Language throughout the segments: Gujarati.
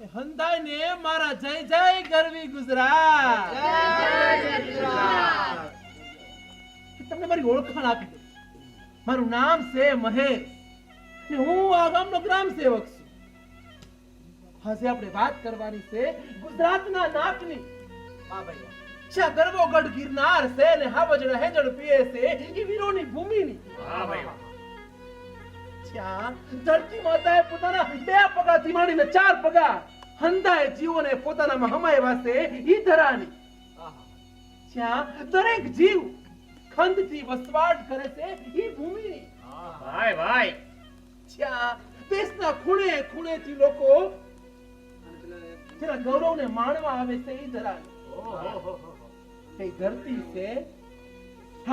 હંધાઈ ને મારા જય જય ગરવી ગુજરાત. તમને મારી ઓળખાણ આપી દઉં. મારું નામ છે મહેશ ને હું આ ગામનો ગ્રામ સેવક છું. આજે આપણે વાત કરવાની છે ગુજરાતના નાકની. જ્યાં ગરબો ગઢ ગિરનાર છે ને હાવજડા હેજડ પીએ છે એ વીરોની ભૂમિની. જ્યાં ધરતી માતાએ પોતાના 2 પગાથી માંડીને 4 પગા હંધાએ જીવોને પોતાનામાં હમાયવા છે ઈ ધરાની. જ્યાં દરેક જીવ ખંડથી વસવાટ કરે છે ઈ ભૂમિની. ભાઈ જ્યાં દેશના ખૂણે ખૂણેથી લોકો જેના ગૌરવને માણવા આવે છે ઈ ધરાની. એ ધરતી છે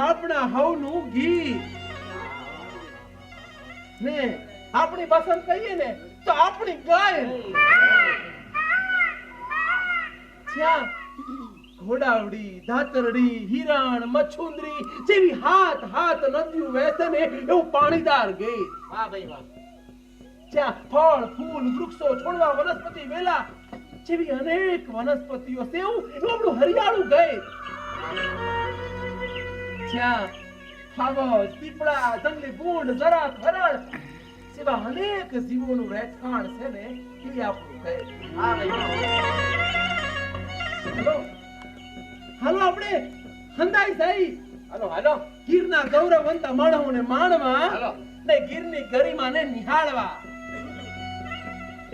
આપણા હવનું ગીત ને આપણી પસંદ કહીએ ને તો આપણી ગાય. જ્યાં ઘોડાવડી, ધાતરડી, હિરણ, મચ્છુંદરી જેવી હાથ હાથ નદીઓ વહેશે ને એવું પાણીદાર ગીત. જ્યાં ફળ ફૂલ વૃક્ષો છોડવા વનસ્પતિ વેલા જેવી અનેક વનસ્પતિઓ છે એવું આપણું હરિયાળું ગીત. જ્યાં ખાવજ, પીપળા, જંગલી ભૂંડ, જરાક, હરણ જેવા અનેક જીવોનું રહેઠાણ છે ને એ આપણું ગીત. હાલો આપણે હંધાઈ જાય. હાલો ગીરના ગૌરવવંતા માણસોને માણવા ને ગીરની ગરિમાને નિહાળવા.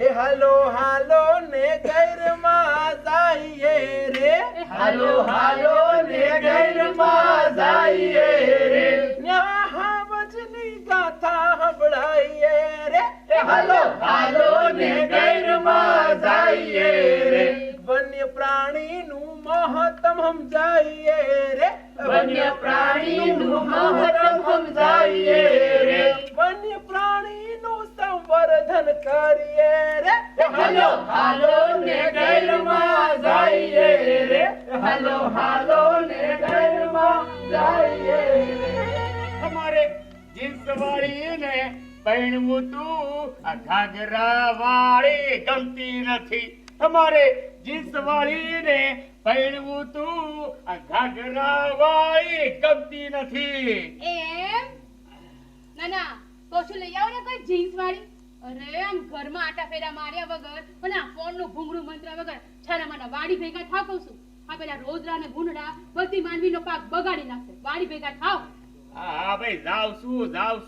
એ હાલો હાલો ને ગૈરમાં જાઈએ રે. હાલો હાલો ને ગૈરમાં જાઈએ રે. ન્યા હાવજની ગાથા સંભળાઈએ રે. હાલો હાલો ને ગૈરમાં જાઈએ રે. વન્ય પ્રાણીનું મહત્તમ સમજાઈએ રે. વન્ય પ્રાણીનું મહત્તમ સમજાઈએ રે. વન્ય પ્રાણીનું સંવર્ધન કરીએ રે. હાલો હાલો ને ગૈરમાં જાઈએ રે. હાલો હાલો ને ગૈરમાં જાઈએ રે. અમારે જીન્સ વાળીને પહેરવું તું આ ઘાઘરા વાળી ગમતી નથી. અમારે જીન્સ વાળીને પહેરવું તું આ ઘાઘરા વાળી ગમતી નથી. એમ નાના કોશું લઈ આવો ને કોઈ જીન્સ વાળી. અરે આમ ઘરમાં આટા ફેરા માર્યા વગર અને આ ફોન નું ભૂંગળું મંત્ર વગર છાના માના વાડી ભેગા થાવ કહું છું. આ પેલા રોજરા ને ભૂંડડા બધી માનવીનો પાક બગાડી નાખશે. વાડી ભેગા થાવ. હા ભાઈ જાવ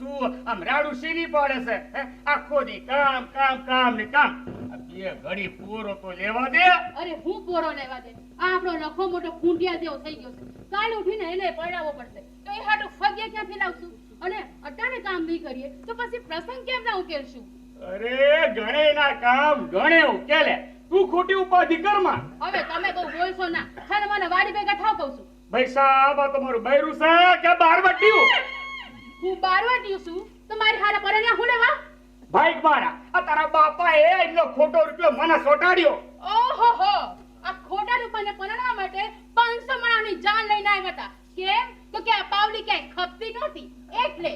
છું આમ રાડું સીની પડે છે હે? આખો દી કામ કામ કામ ને કામ. આ બે ઘડી પૂરો તો લેવા દે. અરે હું પોરો લેવા દે. આ આપણો લખો મોટો ખૂંટિયા જેવો થઈ ગયો છે. કાલ ઉઠીને એને પડાવવો પડશે તો એ હાટું ફગ્યા ક્યાંથી લાવશું? અને અટાણે કામ નહીં કરીએ તો પછી પ્રસંગ કેમ ના ઉકેલશું? અરે ગણે ના કામ ગણે ઉકેલે. તું ખોટી ઉપાધિ કરમાં. હવે તમે બહુ બોલશો ના. છાના માના વાડી ભેગા થાવ કહું છું. ભાઈ સાહેબ આ તમારું બૈરું છે કે બાર વટ્યું? હું બારવાટીયું છું તો મારી હારા પરણ્યા હું લેવા? ભાઈ મારા આ તારા બાપાએ એનો ખોટો રૂપિયો મને સોટાડ્યો. ઓહો હો આ ખોટા રૂપાને પરણવા માટે 500 માણસની જાન લઈને આવ્યા હતા. કેમ? તો કે આ પાવલી ક્યાંય ખપતી નહોતી એટલે.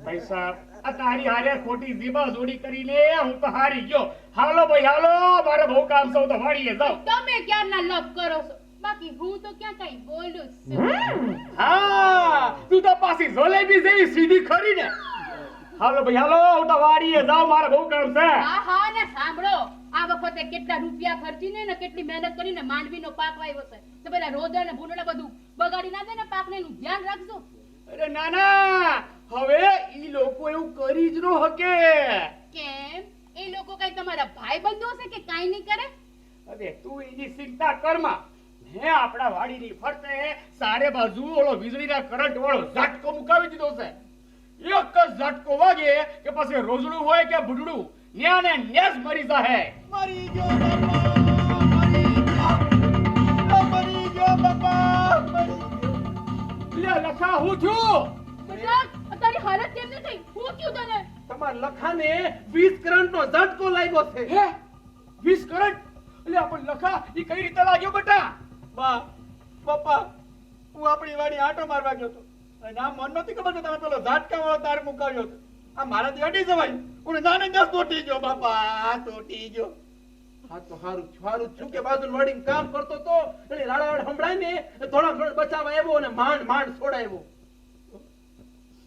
ભાઈ સાહેબ આ તારી હારે ખોટી જીબા જોડી કરીને હું તો હારી ગયો. હાલો ભાઈ હાલો મારે બહુ કામ છે હું તો વાડીએ જાઉં. તમે ક્યારના લપ કરો છો? બાકી હું તો ક્યાં કઈ બોલું છું? હા તું તો પાછી જલેબી જેવી સીધી ખરી ને. હાલો ભાઈ હાલો હું તો વાડીએ જાઉં મારે બહુ કામ છે. હા હા ને સાંભળો આ વખતે કેટલા રૂપિયા ખર્ચીને ને કેટલી મહેનત કરીને માંડવીનો પાક વાવ્યો છે તો પેલા રોદા ને ભૂંડડા બધું બગાડી ના દે ને પાકને એનું ધ્યાન રાખજો. અરે ના ના હવે ઈ લોકો એવું કરી જ ન હકે. કેમ? એ લોકો કઈ તમારા ભાઈ બંધો છે કે કાઈ નહીં કરે? અરે તું એની ચિંતા કરમાં. હે આપણા વાડીની ફરતે સારે બાજુ ઓલો વીજળીના કરંટ વાળો ઝટકો મુકાવી દીધો છે. એક જ ઝટકો વાગે કે પછી રોજડું હોય કે ભૂંડડું ન્યા ને ન્યા જ મરી જાહે. મરી ગયો બાપા, મરી ગયો. લે લખા હું છું. બેટા તારી હાલત કેમ ન થઈ? હું ક્યું તને? તમારા લખાને 20 કરંટનો ઝટકો લાગ્યો છે. હે 20 કરંટ? લે આપણ લખા ઈ કઈ રીતે લાગ્યો બેટા? બા પપ્પા હું આપણી વાડી આટો મારવા ગયો હતો અને આ મન નથી ખબર કે તમે પેલો ઝાટકા વાળો તાર મુકાવ્યો હતો. આ મારાથી અડી જવાય. હું નાને દસ તોટી ગયો બાપા, તોટી ગયો. હા તો હારું છું કે બાજુ વાડીમાં કામ કરતો તો એટલે રાડાવાડ સંભળાય ને થોડા ઘણ બચાવવા આવ્યો અને માંડ છોડાવ્યો.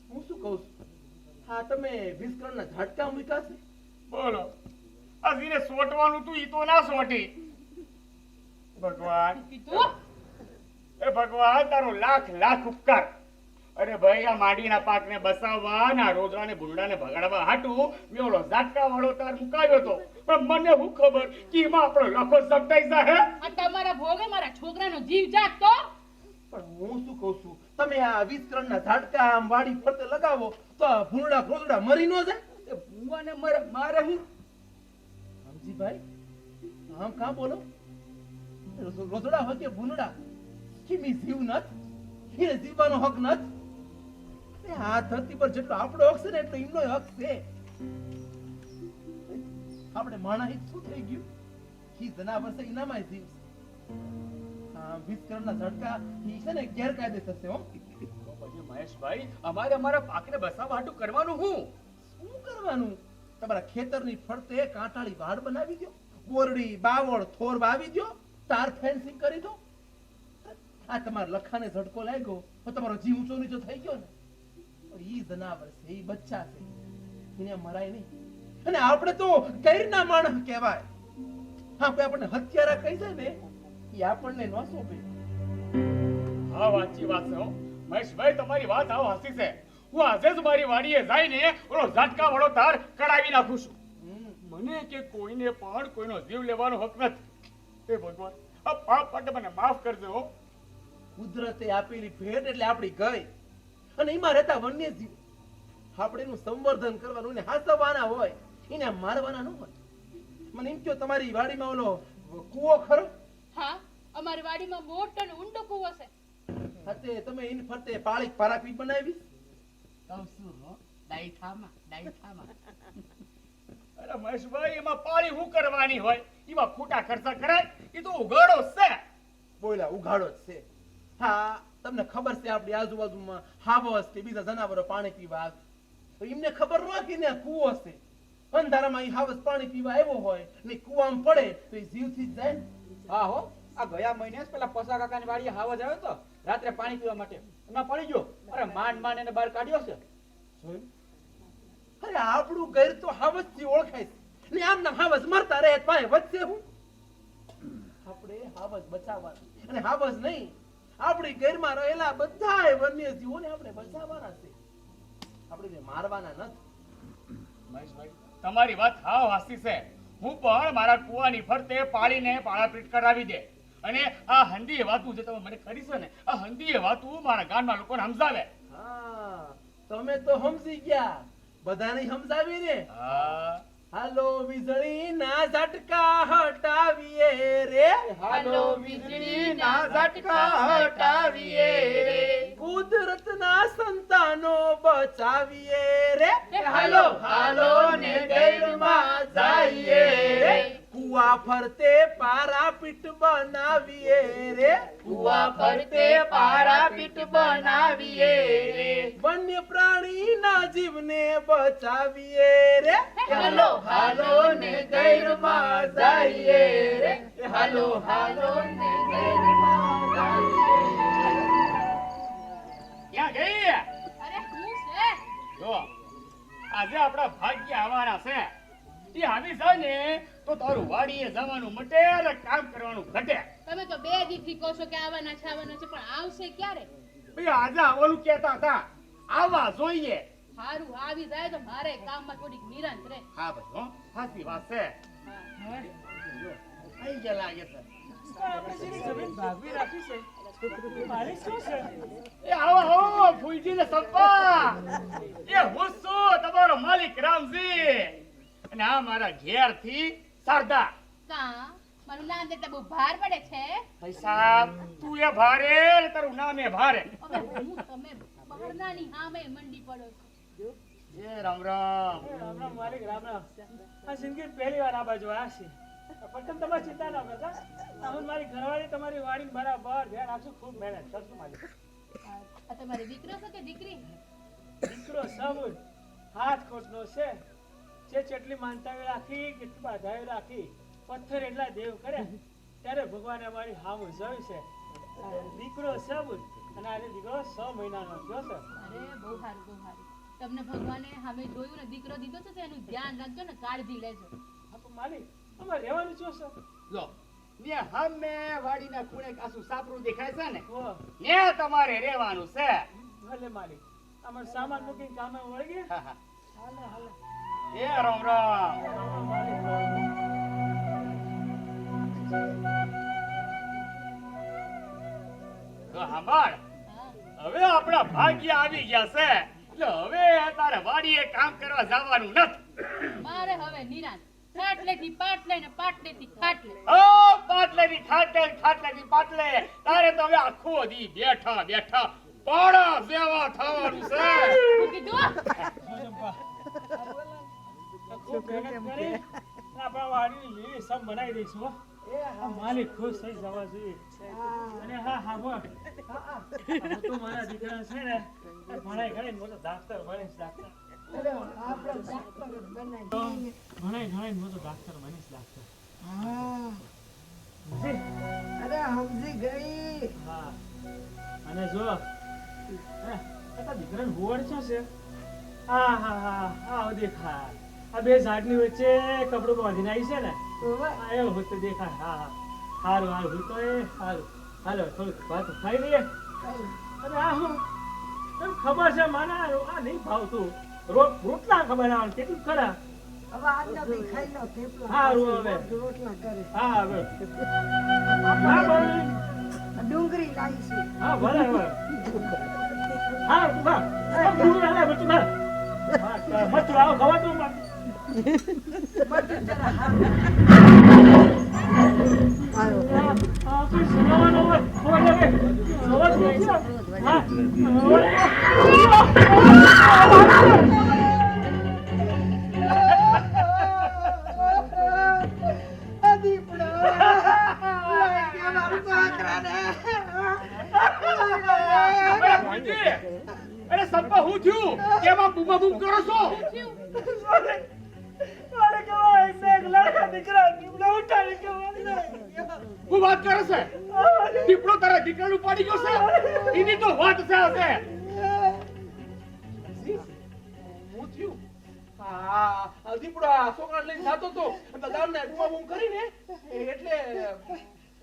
હું શું કહું છું, હા તમે 20 કરોડના ઝાટકા મૂક્યા છે? બોલો આ જીને સોટવાનું તું ઈ તો ના સોટી. ભગવાન કીધું એ ભગવાન તારો લાખ ઉપકાર. અરે ભાઈ આ માડીના પાકને બસાવવા ના રોજરાને ભૂંડાને ભગાડવા હાટું મેં ઓલો ઝાટકા વાળો તાર મુકાવ્યો તો, પણ મને હું ખબર કે એમાં આપણો લખો સપટાઈ જાહે. આ તમારા ભોગે મારા છોકરાનો જીવ જાત તો પણ હું શું કહું છું, તમે આ 20 કરોડના ઝાટકા આમ વાડી ફરતે લગાવો તો આ ભૂંડા ખોદડા મરી ન જાય? એ ભૂવાને મારે હું સમજીભાઈ આમ કાં બોલો? રોજડા હોય કે ભૂંડા, કેમી જીવ નથ, એને જીવવાનો હક નથ. આ ધરતી પર જેટલો આપણો હક છે ને એટલો એમનો હક છે. આપણે માણસ શું થઈ ગયું? ઈ જનાવર છે એનામાં જીવ છે. આ 20 કરોડના ઝટકા ઈ છે ને ગેરકાયદેસર છે. હો તો પછી મહેશભાઈ અમારે અમારા પાકને બસાવવા હાટું કરવાનું હું? શું કરવાનું? તમારા ખેતરની ફરતે કાંટાળી વાડ બનાવી દો, બોરડી બાવળ થોર વાવી દો, તાર ફેન્સિંગ કરી દો. આ તમારા લખાને ઝટકો લાગ્યો તો તમારો જીવ ઊંચો નીચો થઈ ગયો ને. ઈ જનાવર છે, ઈ બચ્ચા છે, એને મરાય નહીં. અને આપણે તો કઈરના માણસ કહેવાય. હા કોઈ આપણને હત્યારા કહી જાય ને ઈ આપણને ન સોંપે. હા વાંચી વાત છે હો મહેશભાઈ, તમારી વાત આવ હસી છે. હું આજે જ મારી વાડીએ જઈને ઓલો ઝાટકા વાળો તાર કઢાવી નાખું છું. મને કે કોઈને પણ કોઈનો જીવ લેવાનો હક નથી. હે ભગવાન આ પાપ માટે મને માફ કરજો હો. કુદરતે આપેલી ભેટ એટલે આપણી ગઈ, અને એમાં રહેતા વન્યજીવ આપણે એનું સંવર્ધન કરવાનું, એને હાચવવાના હોય, એને મારવાના ન હોય. મને એમ કહો તમારી વાડીમાં ઓલો કૂવો ખરો? હા અમારી વાડીમાં મોટો ને ઊંડો કૂવો છે. હતે તમે એની ફરતે પાળી પારાપી બનાવી? કહું છું હો ડાઈથામાં અરે મહેશભાઈ એમાં પાણી શું કરવાની હોય? એમાં ખોટા ખર્ચા કરાય? એ તો ઉઘાડો છે. બોલા ઉઘાડો જ છે. હા તમને ખબર છે આપણી આજુબાજુમાં હાવસ કે બીજા જનાવરો પાણી પીવા આવે, તો એમને ખબર ન કે ને કૂવો છે. અંધારામાં ઈ હાવસ પાણી પીવા આવ્યો હોય ને કૂવામાં પડે તો એ જીવથી જ જાય ને. હા હો આ ગયા મહિને જ પેલા પસા કાકાની વાડીએ હાવજ આવ્યો તો રાત્રે પાણી પીવા માટે, એમાં પડી ગયો. અરે માંડ એને બહાર કાઢ્યો છે. જોયું? અરે આપણું ઘર તો હાવસ થી ઓળખાય છે ને આમ નામ હાવસ મરતા રહે પાય વચ્ચે હું? આપણે હાવસ બચાવવાના, અને હાવસ નહીં આપણી ઘરમાં રહેલા બધાય વન્યજીવોને આપણે બચાવવાના છે, આપણે મારવાના નથી. મહેશભાઈ તમારી વાત હાવ હાસી છે. હું પણ મારા કુવાની ફરતે પાળીને પાળાપીટ કરાવી દે, અને આ હંદીએ વાતું જે તમે મને કરી છે ને, આ હંદીએ વાતું મારા ગામના લોકોને સમજાવે. હા તમે તો સમજી ગયા, બધાને સમજાવી ને. હા હાલો વીજળી ના ઝટકા હટાવીએ રે, હાલો વીજળી ના ઝટકા હટાવીએ રે, કુદરતના સંતાનો બચાવીએ રે, હાલો હાલો ને ગૈરમાં જઈએ રે, કુવા ફરતે પારાપીટ બનાવીએ રે, કુવા ફરતે પારાપીટ બનાવીએ રે, વન્ય પ્રાણીના જીવને બચાવીએ રે, હાલો હાલો ને ગૈરમાં જઈએ રે, હાલો હાલો ને ગૈરમાં જઈએ. ક્યાં ગઈ? અરે શું છે? જો આજે આપણા ભાગ્ય આવવાના છે. એ આવી જાય ને તો તારું વાડીએ જવાનું મટે અને કામ કરવાનું ઘટે. તમે તો 2 દીથી કહો છો કે આવવાના છે, પણ આવશે ક્યારે? ભાઈ આજે આવવાનું કહેતા હતા, આવવા જોઈએ. હારું આવી જાય તો મારે કામમાં થોડીક નિરાંત રહે. હા ભાઈ હો સાચી વાત છે. આઈ ગયા લાગે છે. એ આવો આવો ફૂલજીને સપ્પા. એ હું છું તમારો માલિક રામજી, અને આ મારા ઘેરથી શારદા. કા મારું નામ દેતા બહુ ભાર પડે છે. ભાઈ સાહેબ તું એ ભારે ને તારું નામ એ ભારે. હવે હું તમે બહારનાની સામે મંડી પડો છો. એ રામ રામ. રામ રામ માલિક, રામ રામ. આ જિંદગી પહેલી વાર આ બાજુ આવ્યા છે. પણ તમે ચિંતા ના કરતા, અમે મારી ઘરવાળી તમારી વાડીને બરાબર ધ્યાન રાખશું, ખૂબ મહેનત કરશું માલિક. આ તમારી દીકરો છે કે દીકરી? દીકરો સબૂત હાથ ખોટનો છે. જે જેટલી માનતાઓ રાખી કેટલી બાધાઓ રાખી, પથ્થર એટલા દેવ કરે ત્યારે ભગવાને અમારી હામું જોયું છે દીકરો સબૂત અને આજે દીકરો 6 મહિનાનો થયો છે અરે બહુ સારું બહુ સારું તમને ભગવાને સામે જોયું ને દીકરો દીધો છે તો એનું ધ્યાન રાખજો ને કાળજી લેજો હા પણ માલિક અમારે રહેવાનું શું છે લો ને હમે વાડીના ખૂણે કાસું સાપરું દેખાય છે ને ઓહ, ને તમારે રહેવાનું છે. ભલે માલિક અમારો સામાન મૂકીને કામે વળગે હા, હા. હાલે હાલે એ રામ રામ. માલિક તો સાંભળ, હા હવે આપણા ભાગ્ય આવી ગયા છે એટલે હવે તારે વાડીએ કામ કરવા જવાનું નથી. મારે હવે નિરાંત ખાટલેથી પાટલે ને પાટલેથી ખાટલે ઓ પાટલેથી ખાટલે, ખાટલેથી પાટલે, તારે તો હવે આખો દી બેઠા બેઠા પાડા જેવા થવાનું છે. શું કીધું ખૂબ મહેનત કરી આપણા વાડીની લીલી સમ બનાવી દઈશું હો. આ માલિક ખુશ થઈ જવા જોઈએ અને હા હા બોલ તું મારા દીકરા છે ને ભણાઈ ગણાઈ મોટો ડાક્ટર બનીશ ડાક્ટર ભણાઈ ગણાઈ મોટો ડાક્ટર બનીશ ડાક્ટર હા અને જો તારા દીકરાને હોડ શું છે હા હા હા હા દેખાય આ બે ઝાડની વચ્ચે કપડું બાંધીને આવી છે ને હા એવું હોય તો દેખાય હા હા સારું સારું હોય તો એ સારું હાલો થોડુંક વાત ખાઈ લઈએ અને આ હું તને ખબર છે મને આ નહીં ભાવતું રોટલા ખબર આવે કેટલું ખરા સારું હવે હા હવે હા ભલે ડુંગળી લાવીશું હા ભલે હવે હા બા ડુંગળી હાલે બચું બા હા મત આવો ખવાતું બા કોઈ સુનાવાનો હોય અવાજ નથી હા અરે ભાઈજી, અરે સંપા હું થયું કેમ આ બૂમા બૂમ કરો છો? મારે કહેવાય છે એક લડકા દીકરા દીપડો ઉઠાડી કહેવાય હું વાત કરે છે દીપડો તારા દીકરાનું પાડી ગયો છે એની તો વાત છે હશે. હું થયું હા દીપડો આ છોકરાને લઈને જાતો તો ગામને બૂમા બૂમ કરીને એટલે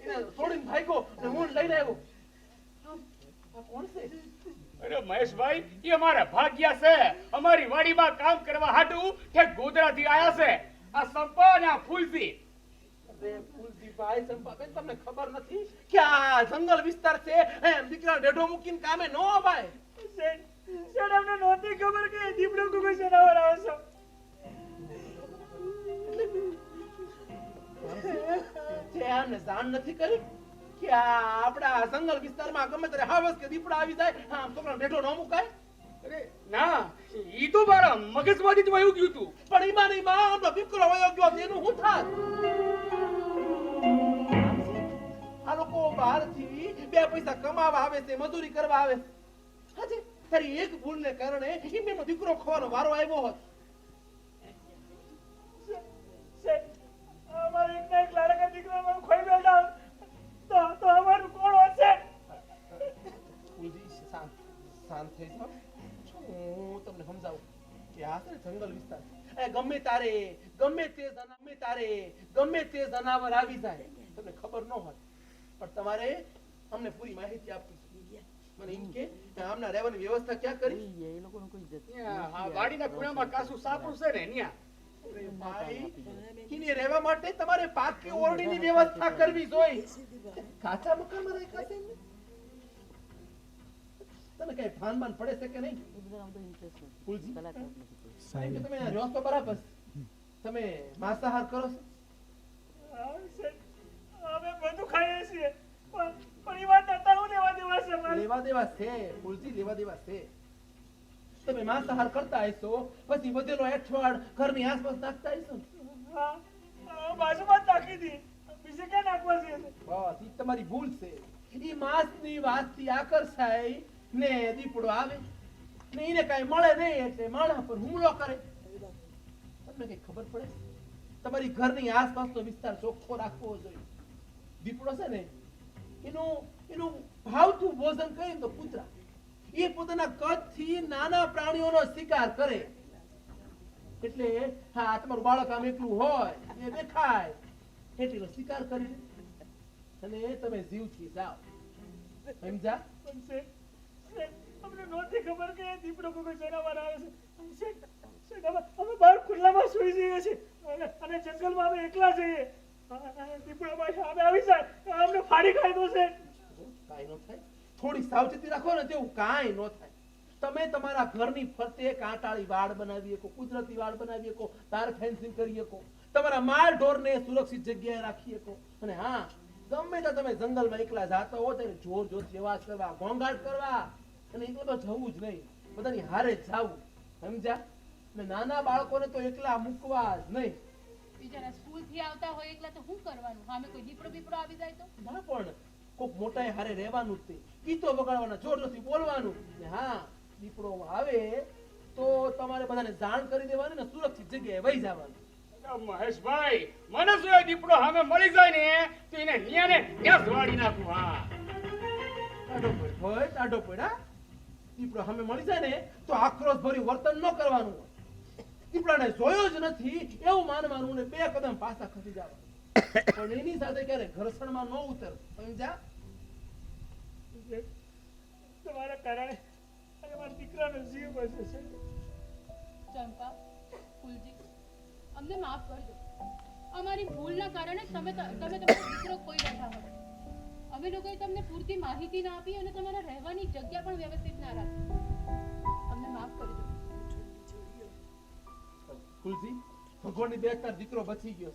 એને છોડીને ભાગ્યો ને હું લઈને આવ્યો. આ કોણ છે? અરે મહેશભાઈ, એ અમારા ભાગ્યા છે. અમારી વાડીમાં કામ કરવા હાટુ ઠેક ગોધરાથી આયા છે. આ સંપા અને આ ફૂલજી. અરે ફૂલજીભાઈ, ચંપાબેન, તમને ખબર નથી કે આ જંગલ વિસ્તાર છે એમ દીકરા ડેઢો મૂકીને કામે ન અવાય. સર અમને નહોતી ખબર કે દીપડો કોઈ જનાવર આવે છે જે આને જાણ નથી કરી કે આ આપણા જંગલ વિસ્તારમાં ગમે ત્યારે હાવસ કે દીપડા આવી જાય આમ છોકરાને ડેઢો ન મુકાય. અરે ના, ઈ તો મારા મગજમાંથી જ વયું ગયું તું. પણ ઈમાં ને ઈમાં આપણો દીકરો વયો ગયો તેનું શું થાત? આ લોકો બહારથી બે પૈસા કમાવા આવે છે, મજૂરી કરવા આવે છે. હાજી, તારી એક ભૂલને કારણે ઈમેનો દીકરો ખવાનો વારો આવ્યો હોત. અમારે એક ના એક લાડકા દીકરામાં ખોઈ બેઠા તો અમારું કોણ હશે ફૂલજી, શાંત થઈ જાઓ. હું તમને સમજાવું કે આ છે ને જંગલ વિસ્તાર. એ ગમે તે જનાવર આવી જાય તમને ખબર ન હોય, પણ તમારે અમને પૂરી માહિતી આપવી છે. મને એમ કે આમના રહેવાની વ્યવસ્થા ક્યાં કરી? ન્યા, આ વાડીના ખૂણામાં કાસું સાપરું છે ને ન્યા. અરે ભાઈ, એને રહેવા માટે તમારે પાકી ઓરડીની વ્યવસ્થા કરવી જોઈએ. કાચા મકાનમાં રાખ્યા છે એમને? તને કઈ ભાન પડે છે કે નહીં? ફૂલજી, કારણ કે તમે આ રહ્યો છો બરાબર છે. તમે માંસાહાર કરો છો? અમે બધું ખાઈએ છીએ પણ એ વાત તારું લેવા દેવા છે મારે લેવા દેવા છે ફૂલજી, લેવા દેવા છે. તમે માંસાહાર કરતા હશો, પછી વધેલો એઠવાડ ઘરની આસપાસ નાખતા હશો ને? હા બાજુમાં જ નાખી દી બીજે ક્યાં નાખવા છે બસ, ઈ તમારી ભૂલ છે. ઈ માંસની વાતથી આકર્ષાય ને દીપડો આવે ને એને કાંઈ મળે નહીં એટલે માણસ પર હુમલો કરે. તમને કઈ ખબર પડે? તમારી ઘરની આસપાસનો વિસ્તાર ચોખ્ખો રાખવો જોઈએ. દીપડો છે ને એનું ભાવતું ભોજન કહીએ ને તો કૂતરા. એ પોતાના કદથી નાના પ્રાણીઓનો શિકાર કરે. એટલે હા, તમારું બાળક આમ એકલું હોય એ દેખાય એટલે એનો શિકાર કરી લે અને તમે જીવથી જાઓ. સમજા? પણ શેઠ, અમને નહોતી ખબર કે દીપડો કોઈ જનાવર આવે છે. શેઠ, અમે બહાર ખુલ્લામાં સૂઈ જઈએ છીએ અને જંગલમાં અમે એકલા જઈએ. દીપડો અમારી સામે આવી જાય અમને ફાડી ખાઈ દો છે. કાંઈ ન થાય. થોડી સાવચેતી રાખો ને તેવું કાંઈ ન થાય. તમે તમારા ઘરની ફરતે કાંટાળી વાડ બનાવી શકો, કુદરતી વાડ બનાવી શકો, તાર ફેન્સિંગ કરી શકો, તમારા માલ ઢોરને સુરક્ષિત જગ્યાએ રાખી શકો. અને હા, ગમે ત્યાં તમે જંગલમાં એકલા જાતા હો ત્યારે જોર જોરથી અવાજ કરવા, ઘોંઘાટ કરવા અને એકલો તો જવું જ નહીં, બધાની હારે જ જાવું. સમજ્યા? અને નાના બાળકોને તો એકલા મૂકવા જ નહીં. બિચારા સ્કૂલથી આવતા હોય એકલા તો શું કરવાનું? સામે કોઈ દીપડો બીપડો આવી જાય તો? ના, પણ કોક મોટાએ હારે રહેવાનું જ નહીં, ગીતો વગાડવાના, જોર જોરથી બોલવાનું. ને હા, દીપડો આવે તો તમારે બધાને જાણ કરી દેવાની ને સુરક્ષિત જગ્યાએ વહી જવાનું. મહેશભાઈ, મને શું એ દીપડો સામે મળી જાય ને તો એને ન્યા ને ત્યાં જ વાળી નાખું. હા, ટાઢો પડ હોય, ટાઢો પડ. હા, દીપડો સામે મળી જાય ને તો આક્રોશ ભર્યું વર્તન ન કરવાનું હોય. દીપડાને જોયો જ નથી એવું માનવાનું ને 2 કદમ પાછા ખસી જવાનું. પણ એની સાથે ક્યારે ઘર્ષણમાં ન ઉતર. સમજ્યા? તમારા કારણે મારા દીકરાનો જીવ બચે છે. ચંપા, ફૂલજી, અમને માફ કરજો. અમારી ભૂલના કારણે તમે તમારો દીકરો કોઈ બેઠા હોય. અમે લોકોએ તમને પૂરતી માહિતી ના આપી અને તમારા રહેવાની જગ્યા પણ વ્યવસ્થિત ના રાખી. અમને માફ કરજો. ફૂલજી, ભગવાનની દયા તાર દીકરો બચી ગયો.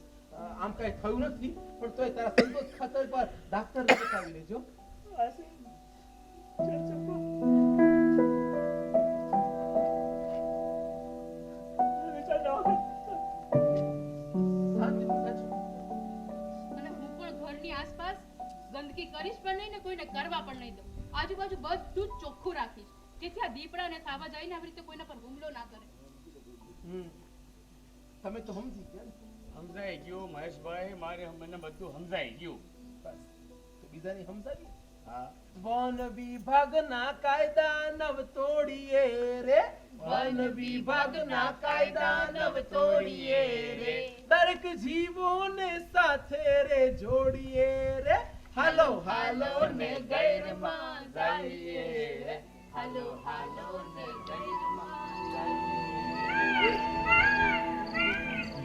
આમ કઈ થયું નથી, પણ તોય તારા સંતોષ ખાતર પર ડાક્ટરને બતાવી લેજો. અને હું પણ ઘરની આસપાસ ગંદકી કરીશ પણ નહીં ને કોઈને કરવા પણ નહીં દઉં. આજુબાજુ બધું જ ચોખ્ખું રાખીશ જેથી આ દીપડાને ખાવા જઈને આવી રીતે કોઈના પર હુમલો ના કરે. તમે તો સમજી ગયા ને? સમજાઈ ગયું મહેશભાઈ, મારે મને બધું સમજાઈ ગયું. બસ, તો બીજાને સમજાવી. હા, વન વિભાગના કાયદા નવ તોડીએ રે, વન વિભાગના કાયદા નવ તોડીએ રે, દરેક જીવોને સાથે રે જોડીએ રે, હાલો હાલો ને ગૈરમાં જઈએ રે, હાલો હાલો ને ગૈરમાં જઈએ.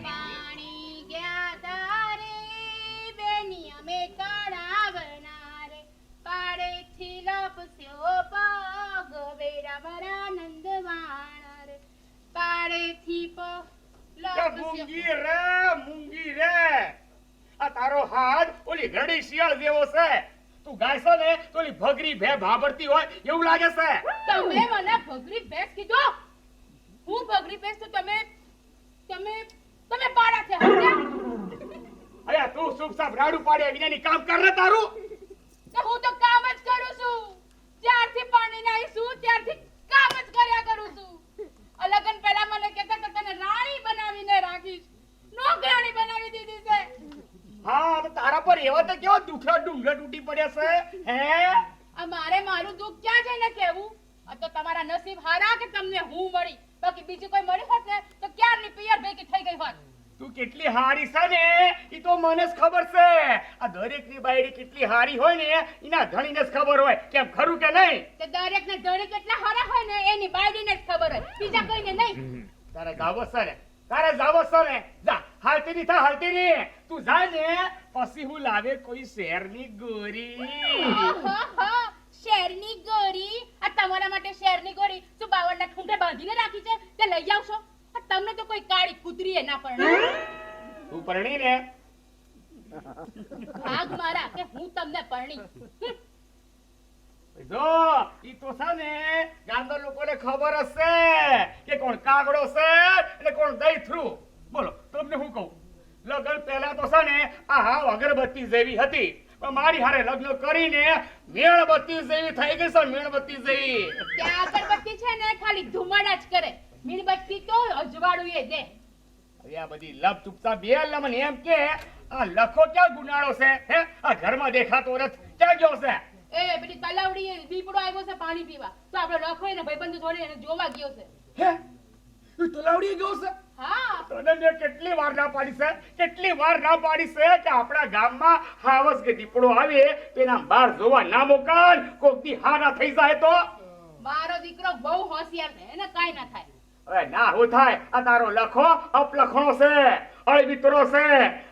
પાણી ગયા તારે બેની અમે તળાવના રે, પાડેથી લપસ્યો પગ વેરા મારા નંદવાણ રે, પાડેથી મૂંગી રે, આ તારો હાથ ઓલી ઘરડી શિયાળ જેવો છે. તું ગાય છે ને તો ઓલી ભગરી ભે ભાભરતી હોય એવું લાગે છે. તમે મને ભગરી ભેંસ કીધો? હું ભગરી ભેંસ તો તમે પાડા છે. અરે તું ચૂપચાપ રાડું પાડે વિનાની કામ કર ને તારું. તો હું તો કામ જ કરું છું. જ્યારથી પાણી નાઈ છું ત્યારથી કામ જ કર્યા કરું છું. લગન પહેલા મને કહેતા કે તને રાણી બનાવીને રાખીશ, નોકરાણી બનાવી દીધી છે. હા, તો તારા પર એવા તો કેવા દુખરા ડુંગર તૂટી પડ્યા છે. હે, આ મારે મારું દુઃખ ક્યાં જઈને કહેવું? આ તો તમારા નસીબ હારા કે તમને હું મળી. બાકી બીજું કોઈ મળી હોત ને તો ક્યારની પિયર ભેગી થઈ ગઈ હોત. તું કેટલી હારી છે ને ઈ તો મને જ ખબર છે. આ દરેકની બાયડી કેટલી હારી હોય ને એના ધણીને જ ખબર હોય. કેમ ખરું કે નહીં? તે દરેકને ધણી કેટલા હારા હોય ને એની બાયડીને જ ખબર હોય, બીજા કોઈને નહીં. તારે જાવો છે ને, તારે જાવો છે ને, જા. હાલતી ની થા, હાલતી ની. તું જા ને, પછી હું લાવે કોઈ શહેરની ગોરી. ઓહોહો, શેરની ગોરી? આ તમારા માટે શેરની ગોરી શું બાવળના ઠૂંઠે બાંધીને રાખી છે તે લઈ આવશો? આ તમને તો કોઈ કાળી કૂતરીએ ના પરણાવી. તું પરણી ને ભાગ મારા કે હું તમને પરણી. જો ઈ તો છે ને ગામના લોકોને ખબર હશે કે કોણ કાગડો છે અને કોણ દઈ થ્રુ. બોલો તમને હું કહું, લગ્ન પહેલા તો છે ને આ હાવ અગરબત્તી જેવી હતી, પણ મારી હારે લગ્ન કરીને મીણબત્તી જેવી થઈ ગઈ છે. મીણબત્તી જેવી. ત્યાં અગરબત્તી છે ને ખાલી ધુમાડા જ કરે, મીણબત્તી તો અજવાળું એ દે. હવે આ બધી લપ ચૂપચાપ બે એટલે મને એમ કે આ લખો ક્યાં ગુનાળો છે હે આ ઘરમાં દેખાતો રથ ક્યાં ગયો છે એ પેલી તલાવડી એ દીપડો આવ્યો છે પાણી પીવા તો આપણે રખો એને ભાઈબંધ જોડે એને જોવા ગયો છે હે તું તલાવડી ગયો છે હા તને મેં કેટલી વાર ના પાડી છે કે આપણા ગામમાં હાવસ કે દીપડો આવે તેના બહાર જોવા ના મોકલ કોક દી હારા થઈ જાય તો મારો દીકરો બહુ હોશિયાર છે એને કાઈ ના થાય અરે ના હું થાય આ તારો લખો અપલખણો છે અળવિતરો છે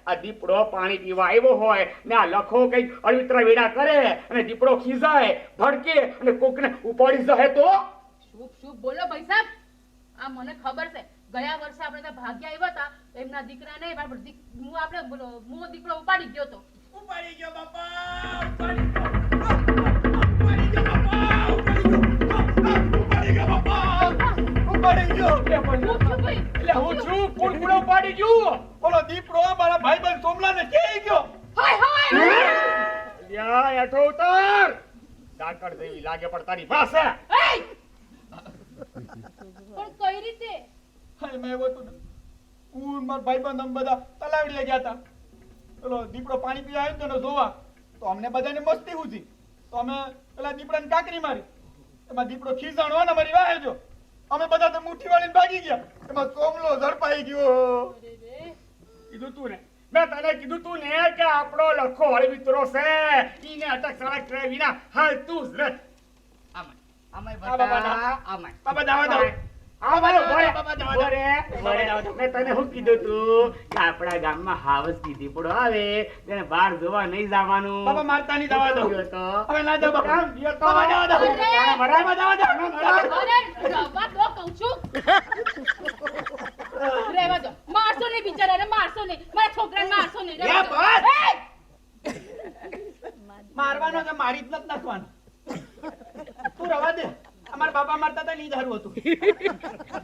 આ દીપડો પાણી પીવા આવ્યો હોય ને આ લખો કઈ અળવિતરા વેડા કરે અને દીપડો ખીજાય ભડકે અને કોકને ઉપાડી જાય તો શુભ બોલો ભાઈ સાહેબ આ મને ખબર છે ગયા વર્ષે આપણે ત્યાં ભાગ્યા આવ્યા હતા તો એમના દીકરાને હું આપણે મો દીકરો ઉપાડી ગયો તો ઉપાડી ગયો બાપા ઉપાડી ગયો બાપા ઉપાડી ગયો હું છું ભાઈ એટલે હું છું કુળકુળો ઉપાડી ગયો ઓલો દીપડો મારા ભાઈબંધ સોમલાને કેઈ ગયો હાય હાય લ્યા એઠો ઉતાર ડાકડ જેવી લાગે પણ તારી પાસે એય! પણ કઈ રીતે હાય મેં એવું હતું ને, હું મારા ભાઈબંધ અમે બધા તલાવડીએ ગયા હતા પેલો દીપડો પાણી પીવા આવ્યો ને તેને જોવા તો અમને બધાને મસ્તી હુજી તો અમે પેલા દીપડાને કાકરી મારી એમાં દીપડો ખીજાણો ને મારી વાહે જો અમે બધા તો મુઠ્ઠી વાળીને ભાગી ગયા એમાં સોમલો ઝડપાઈ ગયો અરે રે કીધું તું ને મેં તને કીધું તું ને કે આપણો લખો હળવિતરો છે ઈને અટક સળક કરે વિના હાલ તું જ રથ આમાય બાબા, આમાય બાબા દાવા દો મેં તને શું કીધું તું કે આપણા ગામમાં હાવસ કી દીપડો આવે તેને બહાર જોવા નહીં જવાનું બાબા મારતા નહીં દવા દો ગયો તો. હવે ના જાઓ બાબા કેમ ગયો તો? બાબા જવા દો અરે! બાબા જવા દો અરે જવા દો કહું છું રહેવા દો મારશો નહીં બિચારાને મારશો નહીં મારા છોકરાને મારશો નહીં રહેવા દો. લે એય! મારવાનો છે મારી જ નથી નાખવાનો તું રવા દે અમારા બાબા મારતા હતા નહીં ધારું હતું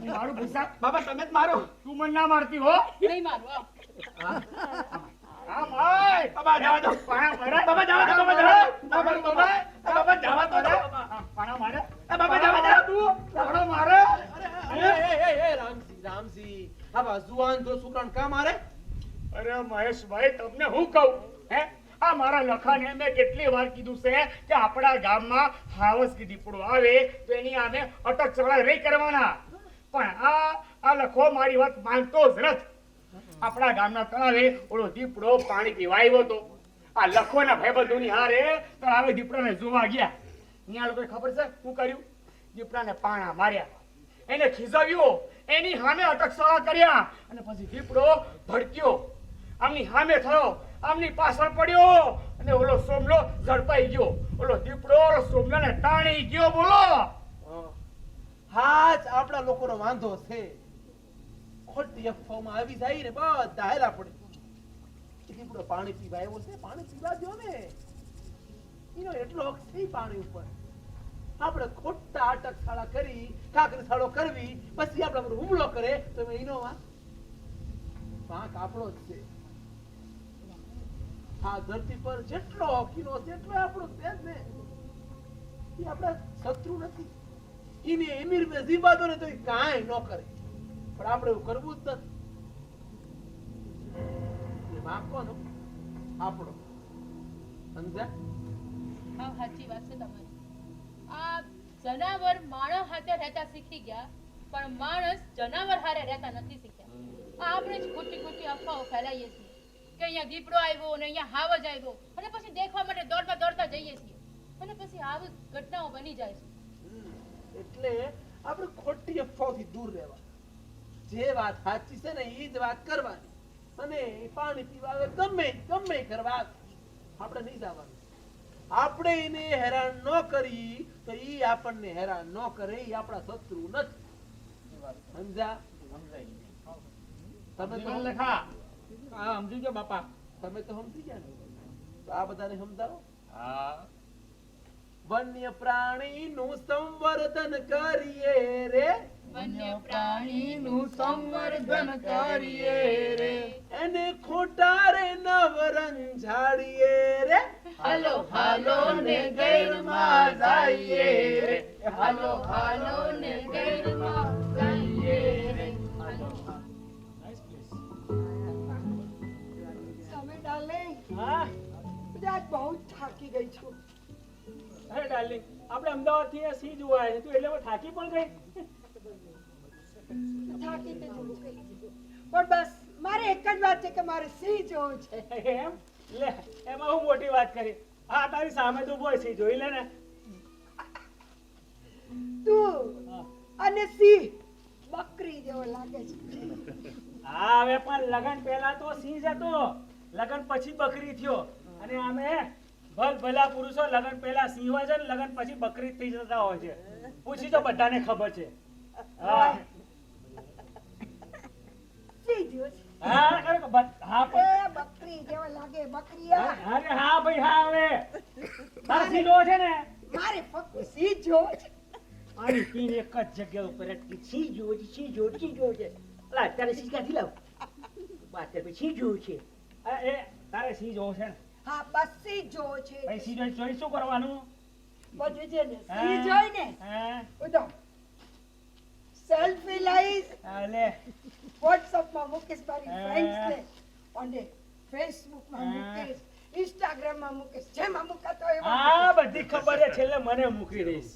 મારું ભૂસા બાબા તમે જ મારો તું મને ના મારતી હો નહીં મારું આવ. હા ભાઈ બાબા જવા દો પાણા મારે બાબા જવા દો બાબા જવા દો બાબા બાબા બાબા જવા દો ને. પાણા મારે બાબા જવા દો પાણા મારે એ રામજી આ બાજુવાન તો છોકરાને કામ મારે અરે મહેશભાઈ તમને હું કહું હે આ મારા લખાને મેં કેટલી વાર કીધું છે કે આપણા ગામમાં હાવસ કે દીપડો આવે તો એની આમે અટક ચડાઈ નહીં કરવાના પણ આ લખો મારી વાત માનતો જ નથી આપણા ગામના તળાવે ઓલો દીપડો પાણી પીવા આવ્યો હતો આ લખોના ભાઈબંધોની હારે તળાવે દીપડાને જોવા ગયા અહીંયા લોકોને ખબર છે શું કર્યું દીપડાને પાણા માર્યા એને ખીજાવ્યો એની સામે અટકસળા કર્યા અને પછી દીપડો ભડક્યો આમની સામે થયો આમની પાછળ પડ્યો અને ઓલો સોમલો ઝડપાઈ ગયો ઓલો દીપડો ઓલો સોમલાને તાણી ગયો બોલો હા જ આપણા લોકોનો વાંધો છે ખોટી અફવામાં આવી જાય ને બધા હેલા પડે દીપડો પાણી પીવા આવ્યો છે પાણી પીવા દો ને એનો એટલો હક છે પાણી ઉપર આપણે ખોટા અટક શાળા કરી કાકરી શાળો કરવી પછી આપણા પર હુમલો કરે તો એનો વાંક આપણો જ છે આ ધરતી પર જેટલો હકીનો છે એટલો આપણો છે જ ને એ આપણા શત્રુ નથી એને એમીર મેં જીવા દો ને તો એ કાંઈ ન કરે પણ આપણે એવું કરવું જ નથી એ વાંક કોનો આપણો સમજ્યા હા સાચી વાત છે તમારી આ જનાવર માણસ હાથે રહેતા શીખી ગયા પણ માણસ જનાવર હારે રહેતા નથી શીખ્યા આપણે જ ખોટી ખોટી અફવાઓ ફેલાઈએ છીએ કે અહીંયા દીપડો આવ્યો અને અહીંયા હાવજ આવ્યો અને પછી દેખવા માટે દોડતા દોડતા જઈએ છીએ અને પછી આવી ઘટનાઓ બની જાય છે એટલે આપણે ખોટી અફવાઓથી દૂર રહેવા જે વાત સાચી છે ને એ જ વાત કરવાની અને પાણી પીવા આવે ગમે કરવા આપણે નહીં જવાનું આપણે એને હેરાન ન કરી તો ઈ આપણને હેરાન ન કરે ઈ આપણા શત્રુ નથી સમજા તમે તો લખા હા સમજી ગયો બાપા તમે તો સમજી ગયા ને તો આ બધાને સમજાવો હા વન્ય પ્રાણી નું સંવર્ધન કરીએ રે વન્ય પ્રાણીનું સંવર્ધન કરીએ રે એને ખોટા રે નવરંગ ઝાડીએ રે હાલો હાલો ને ગૈરમાં જઈએ રે હાલો હાલો ને ગૈરમાં જઈએ રે નાઇસ પ્લેસ ડાર્લિંગ હા આજ બહુ થાકી ગઈ છું. અરે ડાર્લિંગ આપણે અમદાવાદથી આ સિંહ જોવા આવ્યા છે તું એટલે હવે થાકી પણ ગઈ થાકી તો જવું ગઈ પણ બસ મારે એક જ વાત છે કે મારે સિંહ જોવું છે. એમ લે એમાં હું મોટી વાત કરી હા તારી સામે તો બોય સિંહ જોઈ લે ને તું હા. અને સિંહ બકરી જેવો લાગે છે. હા હવે પણ લગન પહેલા તો સિંહ જ હતો લગન પછી બકરી થયો અને આમે ભલ ભલા પુરુષો લગન પહેલા સિંહ હોય છે ને લગન પછી બકરી થઈ જતા હોય છે પૂછી તો બધાને ખબર છે હા સિંહ જેવો છે. હા અરે હા પણ એ બકરી જેવો લાગે બકરીયા. અરે હા ભાઈ હા હવે તારા સિંહ જોવો છે ને મારે ફક્ત સિંહ જોવો છે. આની પીન એક જ જગ્યા ઉપર અટકી સિંહ જોવો છે સિંહ જોવો છે સિંહ જોવો છે અલા તારે સિંહ ક્યાંથી લાવ વાત કરે સિંહ જોવું છે એ તારે સિંહ જોવો છે ને હા બસ સિંહ જોવો છે. ભાઈ સિંહ જોઈ શું કરવાનું બધું છે ને સિંહ જોઈને હા ઉધો સેલ્ફી લઈશ હા લે વોટ્સઅપમાં મૂકીશ મારી હા. ફ્રેન્ડ્સને અને ફેસબુકમાં હા. મૂકીશ ઇન્સ્ટાગ્રામમાં મૂકીશ જેમાં મૂકાતો હોય એમાં હા બધી ખબર છે છેલ્લે મને મૂકી દઈશ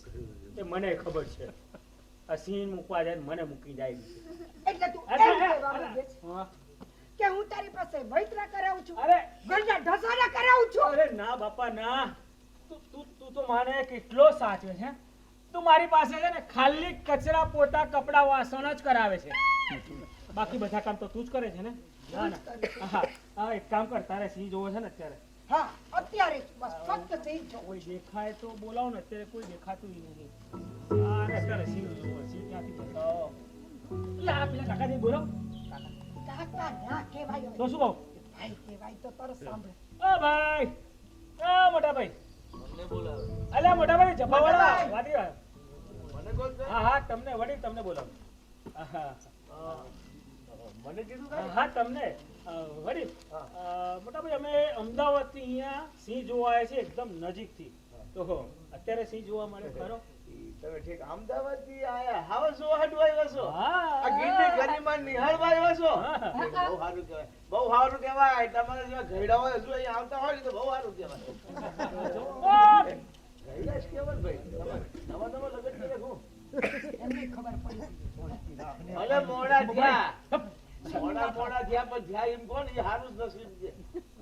એ મને ખબર છે આ સિંહ મૂકવા જાય ને મને મૂકી જાય મૂકીશ. એટલે તું અરે, એમ કહેવા અરે, માંગે છે હા. કે હું તારી પાસે વૈતરા કરાવું છું અરે ગંજા ઢસાડા કરાવું છું. અરે ના બાપા ના તું તો માને કેટલો સાચવે છે તું મારી પાસે છે ને ખાલી કચરા પોતા કપડા વાસણ જ કરાવે છે બાકી બધા કામ તો તું જ કરે છે ને ના ના હા હા એક કામ કર તારે સિંહ જોવો છે ને અત્યારે હા અત્યારે જ બસ ફક્ત સિંહ જોવો. કોઈ દેખાય તો બોલાવો ને અત્યારે કોઈ દેખાતું નથી હા ને અત્યારે સિંહ જોવો સિંહ ક્યાંથી બતાવો લા પેલા કાકાજી બોલો કાકા ના કહેવાય તો શું કહું ભાઈ કહેવાય તો તરત સાંભળે. ઓ ભાઈ મોટા ભાઈ મને બોલાવે અલ્યા મોટા ભાઈ જબ્બા વાળા મોટા વાડી વાર. મને કોણ છે? હા હા તમને વડી તમને બોલાવો હા મને કીધું હા, હા તમને વડી મોટા ભાઈ અમે અમદાવાદ થી અહીંયા સિંહ જોવા આવ્યા છે એકદમ નજીકથી તો અત્યારે સિંહ જોવા મળે ખરો તમે ઠીક અમદાવાદ થી આયા હાવ સો હટવાઈ વસો હા. આ ગીરની ગરીમાં નિહાળવાઈ વસો હા. બહુ સારું કહેવાય બહુ સારું કહેવાય તમારા જેવા ઘરડા હોય હજુ અહીંયા આવતા હોય ને તો બહુ સારું કહેવાય ઘરડા જ કહેવાય ભાઈ નવા નવા લગ્ન કરે હું એમને ખબર પડી. ભલે મોડા થયા મોડા થયા પણ થયા એમ કોણ એ સારું જ નસીબ છે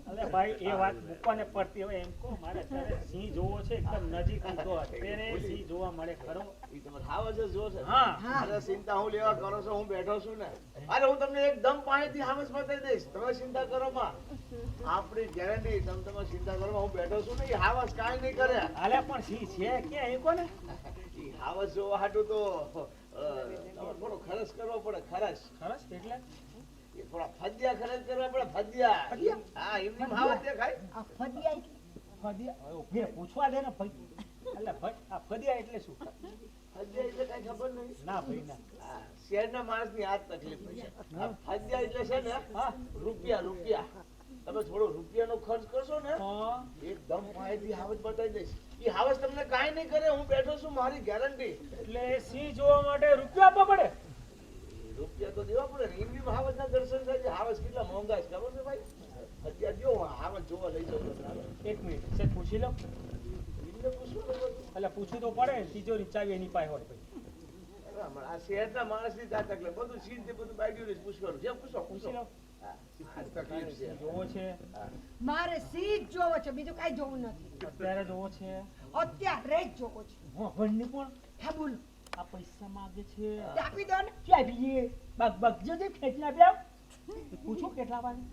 અરે ભાઈ એ વાત મૂકવાને પડતી હવે એમ કહો મારે અત્યારે સિંહ જોવો છે એકદમ નજીક તો અત્યારે સિંહ જોવા મળે ખરો ઈ તમારે હાવ જ જો છે હા. અરે ચિંતા હું લેવા કરો છો હું બેઠો છું ને અરે હું તમને એકદમ પાણીથી હાવસ બતાવી દઈશ તમે ચિંતા કરો માં આપણી ગેરંટી તમે ચિંતા કરો હું બેઠો છું ને એ હાવસ કાંઈ નહીં કરે હાલે પણ સિંહ છે કે અહીં કોને ઈ હાવસ જોવા હાટું તો તમારે થોડો ખર્ચ કરવો પડે ખર્ચ ખરસ એટલે એ થોડા ફદિયા ખર્ચ કરવા પડે ફદિયા હા એમની હાવસ દેખાય આ ફદિયા એટલે ફદિયા હવે ઉભી રહે, પૂછવા દે ને ભાઈ એટલે ભાઈ આ ફદિયા એટલે શું ફદિયા એટલે કઈ ખબર નહીં ના ભાઈ ના હા, શહેરના માણસની આ જ તકલીફ હોય છે આ ફદિયા એટલે છે ને હા રૂપિયા તમે થોડો રૂપિયાનો ખર્ચ કરશો ને હા. એકદમ માહિતી હાવસ બતાવી દઈશ એ હાવસ તમને કાંઈ નહીં કરે હું બેઠો છું મારી ગેરંટી એટલે સિંહ જોવા માટે રૂપિયા આપવા પડે રૂપિયા તો દેવા પડે ને એમની હાવસ ના દર્શન થાય છે હાવસ કેટલા મોંઘા છે ખબર છે ભાઈ અત્યારે જો હાવસ જોવા લઈ જાવ તમને એક મિનિટ છે પૂછી લો એમને પૂછવાનું બધું. એટલે પૂછવું તો પડે ને તિજોરી ચાવી એની પાસે હોય ભાઈ અરે હમણાં આ શહેરના માણસની જ આ તકલીફ બધું સીધ બધું બાજુ જ પૂછવાનું જે પૂછો પૂછી લો હા, આ તકલીફ છે જોવો છે મારે સિંહ જોવો છે બીજું કાંઈ જોવું નથી. અત્યારે જોવો છે અત્યારે જ જોવો છે. ભણની પણ હા બોલો આ પૈસા માંગે છે તે આપી દો ને. ક્યાં આપીએ બગ જો ખેંચી આપ્યા પૂછું કેટલા વાગે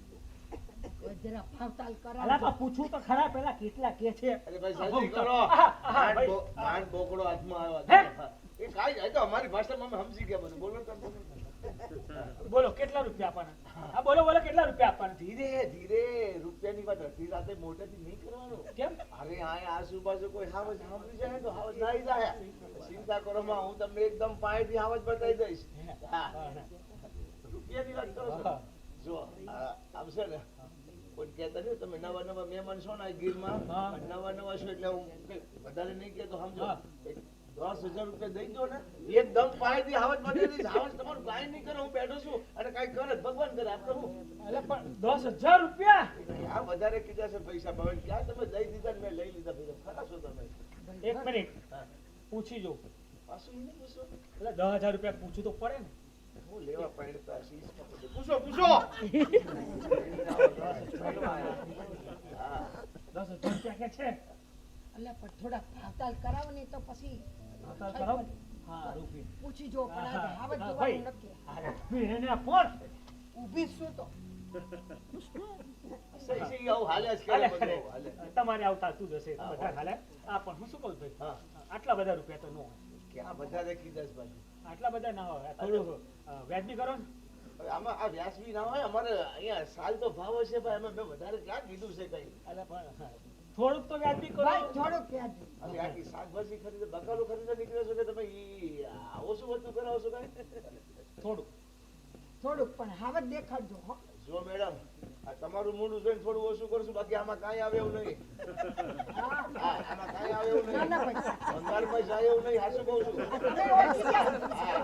જરા ફાવતાલ અલા કરાવજો. પણ પૂછું તો ખરા પેલા કેટલા કે છે અરે ભાઈ જલ્દી કરો ભાઈ. માંડ બોકડો હાથમાં હે? આવ્યો એ કાંઈ એ તો અમારી ભાષામાં અમે સમજી ગયા બધું બોલો તમે બોલો કેટલા રૂપિયા આપવાના હા બોલો બોલો કેટલા રૂપિયા આપવાના ધીરે ધીરે રૂપિયાની વાત અડધી રાતે મોટેથી નહીં કરવાનું કેમ અરે આ આજુબાજુ કોઈ હાવજ સાંભળી જાય ને તો હાવજ નાઈ જાય ચિંતા કરો માં હું તમને એકદમ પાયેથી હાવજ બતાવી દઈશ હા રૂપિયાની વાત કરો છો જો આમ છે ને કોઈ કહેતા નહીં તમે નવા નવા મહેમાન છો ને આ ગીરમાં હા. નવા છો એટલે હું કંઈ વધારે નહીં કહેતો સમજો હા. 10,000 રૂપિયા દઈ દો ને એકદમ પાયેથી હાવજ બતાવી દઈશ હાવજ તમારું કાંઈ નહીં કરે હું બેઠો છું અને કાંઈ કરે ભગવાન કરે આપણે હું એટલે પણ 10,000 રૂપિયા આ વધારે કીધા છે પૈસા ભાવે ક્યાં તમે દઈ દીધા ને મેં લઈ લીધા ભાઈ ખરા છો તમે એક મિનિટ હા. પૂછી જો પાછું એને પૂછો એટલે 10,000 રૂપિયા પૂછું તો પડે ને હું લેવા પડતા શીશ પૂછો પૂછો હા 10,000 રૂપિયા કે છે અલ્યા પણ થોડા ભાવતાલ કરાવો ને તો પછી ભાવતાલ કરાવો? હા રૂપિયા પૂછી જો પણ આ હાવજ હા, જોવાનું ભાઈ. નક્કી એને ફોન ઊભી શું તો સહી સહી આવું હાલ્યા જ કરે હાલે, બધું હાલે. હાલે તમારે આવતા તું જશે હા, બધા હાલે આ પણ હું શું કહું ભાઈ હા. આટલા બધા રૂપિયા તો ન હોય ક્યાં વધારે કીધા છે બાજુ આટલા બધા ના હોય આ થોડું વ્યાજબી કરો ને હવે આમાં આ વ્યાસબી ના હોય અમારે અહીંયા સાલ તો ભાવ હશે ભાઈ અમે મેં વધારે ક્યાં કીધું છે કઈ એટલે પણ હા, થોડુંક તો વ્યાજબી કરો ભાઈ થોડુંક યાદ હવે આખી શાકભાજી ખરીદે બકાલું ખરીદે નીકળ્યો છો કે તમે ઈ આવો શું વસ્તુ કરાવો છો કઈ થોડુંક પણ હાવજ દેખાડજો હો જો મેડમ આ તમારું મોઢું જોઈને થોડું ઓછું કરશું બાકી આમાં કાંઈ આવે એવું નહીં હા હા, આમાં કાંઈ આવે એવું ના, ના, નહીં ભાઈ. ભંગાર પૈસા આવે એવું નહીં હાચું કહું છું તમે ઓળખ્યા. હા.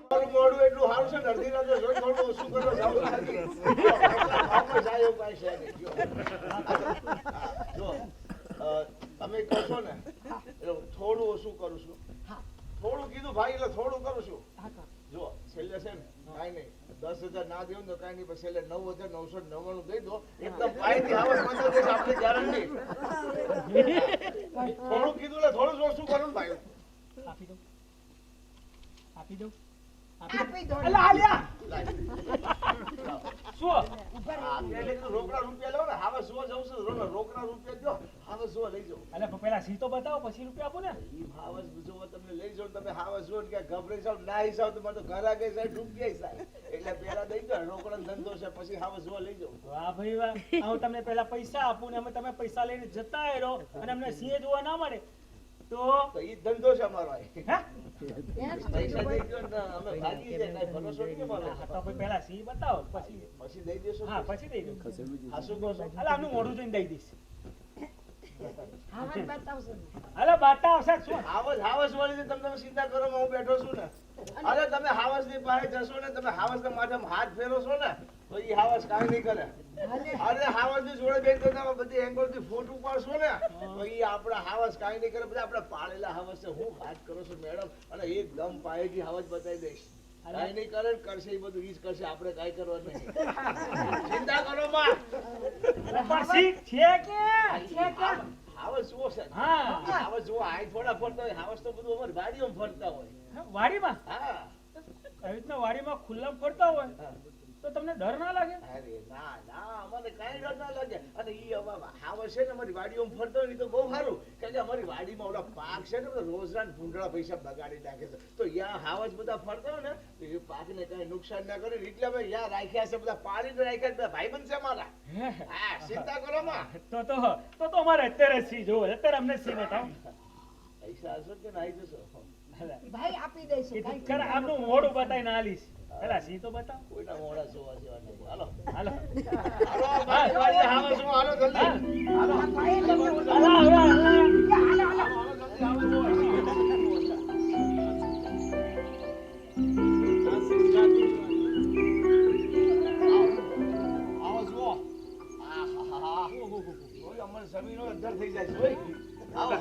તમારું મોઢું એટલું સારું છે ને અડધી રાતે જોઈને થોડું ઓછું કરો જાવ લાગી ભાવમાં જાય એવું કાંઈ છે નહીં જો તમે કહો છો ને એટલે થોડું ઓછું કરું છું હા થોડું કીધું ભાઈ એટલે થોડું કરું છું હા હા. જો છેલ્લે છે ને કાંઈ નહીં 10,000 ના દેવું તો કાંઈ નહીં પણ છેલ્લે 9,999 દઈ દો એકદમ પાયથી આવક બંધ થશે આપણી ગેરંટી થોડું કીધું એટલે થોડું ઓછું કરું ને ભાઈ આપી દઉં આપી દઉં આપી દો એટલે આલ્યા શું એટલે કીધું રોકડા રૂપિયા લો ને હવે સુવા જવું છે રોકડા રૂપિયા દો હવે સુવા લઈ જાઓ એટલે પેલા સી તો બતાવો પછી રૂપિયા આપો ને ઈ હાવસ જો તમને લઈ જાઓ ને તમે હાવસ જો ને ક્યાં ગભરાઈ જાવ ના હિસાબ તો મને તો ઘર આગળ સાહેબ ડૂબી જાય એટલે પેલા દઈ દો રોકડા ધંધો છે પછી હાવસ જોવા લઈ જાઓ વાહ ભાઈ વાહ હું તમને પેલા પૈસા આપું ને અમે તમે પૈસા લઈને જતા રહો અને અમને સિંહ જોવા ના મળે તો તો ઈ ધંધો છે અમારો આ. હે પૈસા દઈ દો ને અમે ભાગી જાય કાંઈ ભરોસો નહીં અમારો હા, તો ભાઈ પેલા સી બતાવો પછી પછી દઈ દેશો હા પછી દઈ દઉં હા શું કહો છો એટલે આમનું મોઢું જોઈને દઈ દઈશ હાવજ બતાવશો ને. અરે બાટા આવશે શું હાવસ વાળી છે તમે ચિંતા કરો હું બેઠો છું ને અરે તમે હાવસ ની પાસે જશો ને તમે હાવસ ના માથે હાથ ફેરવશો ને તો ઈ હાવસ કાંઈ નહીં કરે અરે હાવસ ની જોડે બેન તો તમે બધી એંગલ થી ફોટો પાડશો ને તો ઈ આપણા હાવસ કાંઈ નહીં કરે બધા આપણા પાળેલા હાવસ છે હું વાત કરો છો મેડમ અને એકદમ પાયેથી હાવસ બતાવી દઈશ કાંઈ નહીં કરે ને કરશે એ બધું ઈ જ કરશે આપણે કાંઈ કરવાનું નહીં ચિંતા કરો માં પણ સી છે કે હાવસ જુઓ છે હા હાવસ જુઓ આ થોડા ફરતા હોય હાવસ તો બધું અમારી વાડીઓમાં ફરતા હોય વાડીમાં હા આવી રીતના વાડીમાં ખુલ્લા ફરતા હોય હા. તો તમને ડર ના લાગે અરે ના ના અમને કાંઈ ડર ના લાગે અને ઈ હવે હાવસ છે ને અમારી વાડીઓમાં ફરતો હોય ને ઈ તો બહુ સારું કારણ કે અમારી વાડીમાં ઓલા પાક છે ને બધા રોજના ભૂંડળા પૈસા બગાડી નાખે છે તો યા હાવસ બધા ફરતા હોય ને તો એ પાકને કાંઈ નુકસાન ના કરે ને એટલે અમે યા રાખ્યા છે બધા પાડીને રાખ્યા છે બધા ભાઈબંધ છે અમારા હા ચિંતા કરો માં તો અમારે અત્યારે સી જોવો છે. અત્યારે અમને સી બતાવો પૈસા હશો કે ના આવી જશો ભાઈ આપી દઈશું કીધું ભાઈ ખરા આમનું મોઢું બતાવીને આલીશ પેલા સી તો બતાવો કોઈના મોડા જોવા જેવા નહીં હાલો હાલો હાલો ભાઈ વાડી હાવસ જુઓ, હાલો જલ્દી હાલો હા, ભાઈ તમે ઓલા- હાલો, હાલો, હાલો. હાલો, હાલો. હાલો જલ્દી હાવસ જુઓ. આવો જુઓ. આહાહા. ઓય અમને સમીનો અંદર થઈ જાય છે, ઓય. આવો.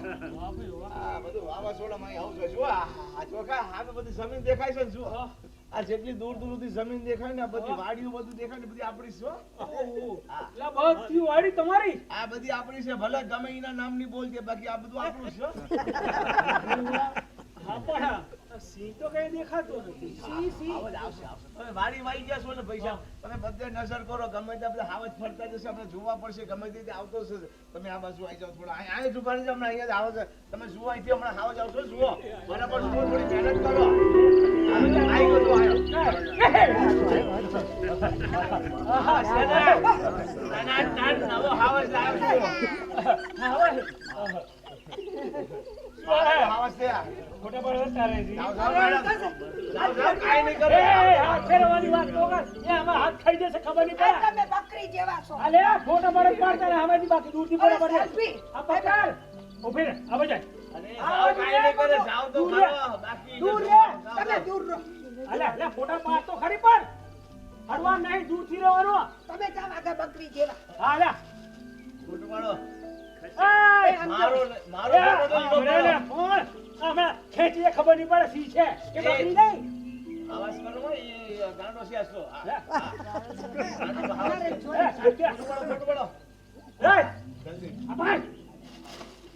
આ બધું વાવાઝોડામાં અહીં આવું છે. જુઓ, આ ચોખા સામે બધી જમીન દેખાય છે ને, જુઓ. આ જેટલી દૂર દૂર સુધી જમીન દેખાય ને આ બધી વાડીઓ બધું દેખાય ને બધી આપણી છે, હો. હા. એટલે બધી વાડી તમારી આ બધી આપણી છે ભલે ગમે એના નામની બોલજે બાકી આ બધું આપણું છે, હો. હા પણ સી તો કઈ દેખાતું નથી આવજ આવશે આવશે તમે વાડી વાઈ ગયા છો ને પૈસા તમે બધે નજર કરો ગમે ત્યાં બધા હાવજ ફરતા જશે આપણે જોવા પડશે ગમે તે આવતો છે તમે આ બાજુ આવી જાઓ થોડા અહીંયા જ ઉભા રહેજો હમણાં અહીંયા જ આવો છે તમે જુઓ અહીંથી હમણાં હાવજ આવશો જુઓ બરાબર જુઓ થોડી મહેનત કરો આવી ગયો નવો હાવજ લાવ્યો હાવજ છે ખોટા પર તારે છે જાઓ જાઓ મેડમ જાઓ જાઓ કાંઈ નહીં કરે હાથ ફેરવાની વાત તો કર એ આમાં હાથ ખાઈ જશે ખબર નહીં આ પડે તમે બકરી જેવા છો અલે ફોટો પર પાડતા ને હવેથી બાકી દૂરથી પડે પડે સેલ્ફી. આ પકડ ઉભી રહે આ બજાય અરે જાઓ કાંઈ નહીં કરે જાઓ તો દૂર રે. ખરો બાકી દૂર રે જાઓ, તમે જાઓ. દૂર રહો અલે અલે ફોટા પાડ તો ખરી પણ હડવા નહીં દૂરથી રહેવાનો તમે જાઓ આગળ બકરી જેવા હા અલે ફૂટવાળો. એય! મારો મારો એ, ફોટો તો આ મને લે, ફોન. આ મને ખેંચીએ ખબર નહીં પડે સી છે કે બકરી નહીં. આવાજ કરો એ ગાંડો છે આસલો. મારે એ, જોઈ આ ફૂટવાળો. એય! જલ્દી. આ ભાઈ!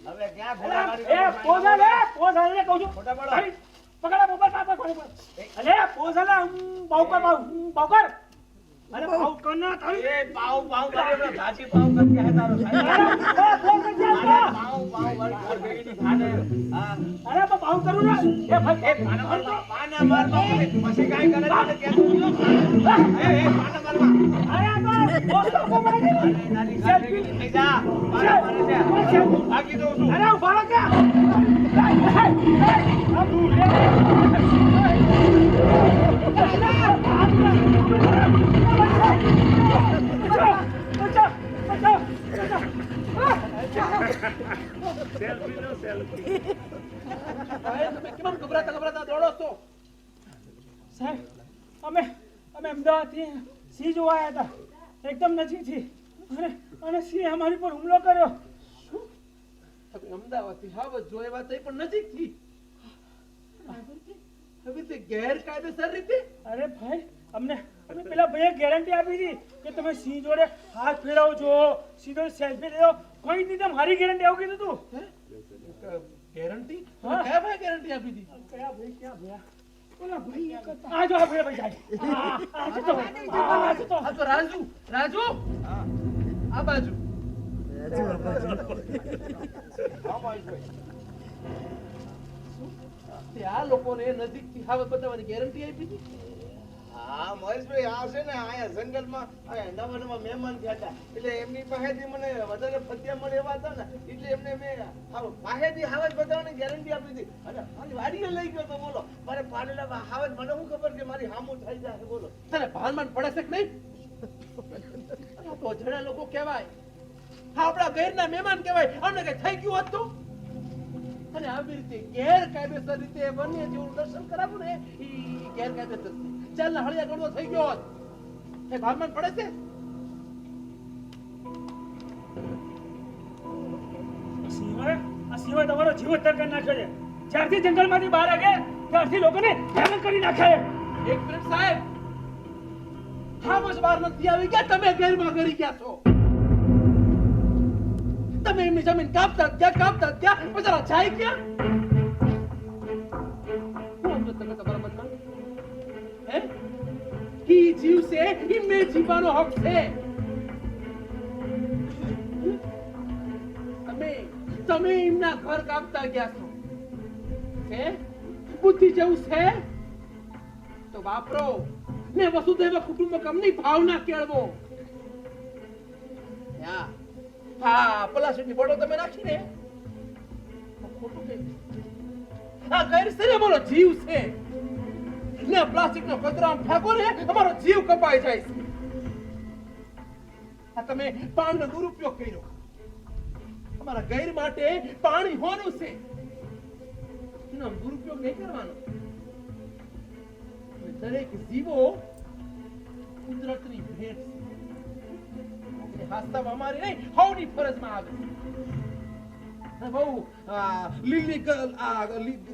હવે ક્યાં ઘોડા અરે, ગાડી એ પોઝા લે, પોઝા લે કહું છું. ફોટા પાડો. ભાઈ, પકડા મોબાઈલ પાપા કોને બોલ. અલે પોઝા લે, બાઉ કર. અરે બાઉ કર ના તારી. એ પાવ પાવ કરે બરા ઘાસી પાવ કરકે હે તારો સાહેબ. અરે, પોઝ નથી આવતો. પાવ પાવ મારી ઘોર ભેગી ખાને. હા. અરે બાઉ કરું ને. એ ભાઈ, એ પાના મારવા પાના મારવા પછી કાઈ કરે તને કેતો નહી. એ પાના મારવા. અરે આ તો પોઝ તો કોમરે અરે તારી ગાડી થઈ જા. પાના મારે છે. ભાગી દઉં છું. અરે ઉભા રહો કે. આ તું લે. સાહેબ, તમે કેમ ગભરાતા દોડો છો? સાહેબ, અમે અમદાવાદથી સિંહ જોવા આવ્યા હતા એકદમ નજીકથી અને સિંહ અમારી પર હુમલો કર્યો. તમે અમદાવાદથી હાવજ જોયા થઈ પણ નજીકથી. હવે તે ગેરકાયદેસર રીતે અરે ભાઈ, અમને પેલા ભાઈએ ગેરંટી આપી હતી કે તમે સિંહ જોડે હાથ ફેરવજો, સીધો સેલ્ફી લેજો. કોઈ નહીં, મારી ગેરંટી આવું કીધું તું. ગેરંટી? હા. કયા ભાઈ ગેરંટી આપી હતી? કયા ભાઈ, ક્યાં ભયા? ઓલા ભાઈ એક હતા. આ જો આ ભાઈ જાય. આ છે તો. આ છે તો. આ તો રાજુ આ બાજુ. તે આ લોકોને નજીકથી હાવજ બતાવવાની ગેરંટી આપી હતી. હા મહેશભાઈ આ છે ને આયા જંગલમાં આયા નવા મહેમાન થયા હતા એટલે એમની પાસેથી મને વધારે પદ્યા મળે એવા હતા ને એટલે એમને મેં પાસેથી હાવજ બતાવવાની ગેરંટી આપી હતી અને મારી વાડીએ લઈ ગયો તો બોલો મારે પાડેલા હાવજ મને શું ખબર કે મારી હામું થઈ જાય બોલો તને ભાન પડે છે કે નહીં? આ તો અજાણ્યા લોકો કહેવાય. હા, આપણા ઘરના મહેમાન કહેવાય. અમને કઈ થઈ ગયું હોત તો? અને આવી રીતે ગેરકાયદેસર રીતે વન્ય જીવનું દર્શન કરાવું ને એ ગેરકાયદેસર છે. ચાલ ને હળિયા ગણવો થઈ ગયો હોત. કઈ ભાન પડે છે? આ સિંહોએ તમારો જીવ ઉદ્ધાર કરી નાખ્યો છે. જ્યારથી જંગલમાંથી બહાર આવ્યા ત્યારથી લોકોને હેરાન કરી નાખ્યા છે. એક મિનિટ સાહેબ, હાવજ બહાર નથી આવી ગયા, તમે ગેરમાં કરી ગયા છો. તમે એમની જમીન કાપતા ગયા બચારા જાય ક્યાં? શું સમજો તમે તમારા મનમાં? હે? કી જીવ છે એમને જીવવાનો હક છે. તમે એમના ઘર કાપતા ગયા છો. હે? બુદ્ધિ જેવું છે તો વાપરો ને વસુધૈવ કુટુંબકમની ભાવના કેળવો. હા, પ્લાસ્ટિકની બોટલ તમે નાખીને ખોટું કહી. આ ગેરસરી અમારો જીવ છે ને પ્લાસ્ટિકનો કચરો આમ ફેંકો ને અમારો જીવ કપાઈ જાય છે. આ તમે પાણીનો દુરુપયોગ કર્યો. અમારા ગૈર માટે પાણી હોનું છે, એનો દુરુપયોગ નહીં કરવાનો. દરેક જીવો કુદરતની ભેટ છે. હાસ્તા અમારી નહીં હવની ફરજમાં આવે છે. બહુ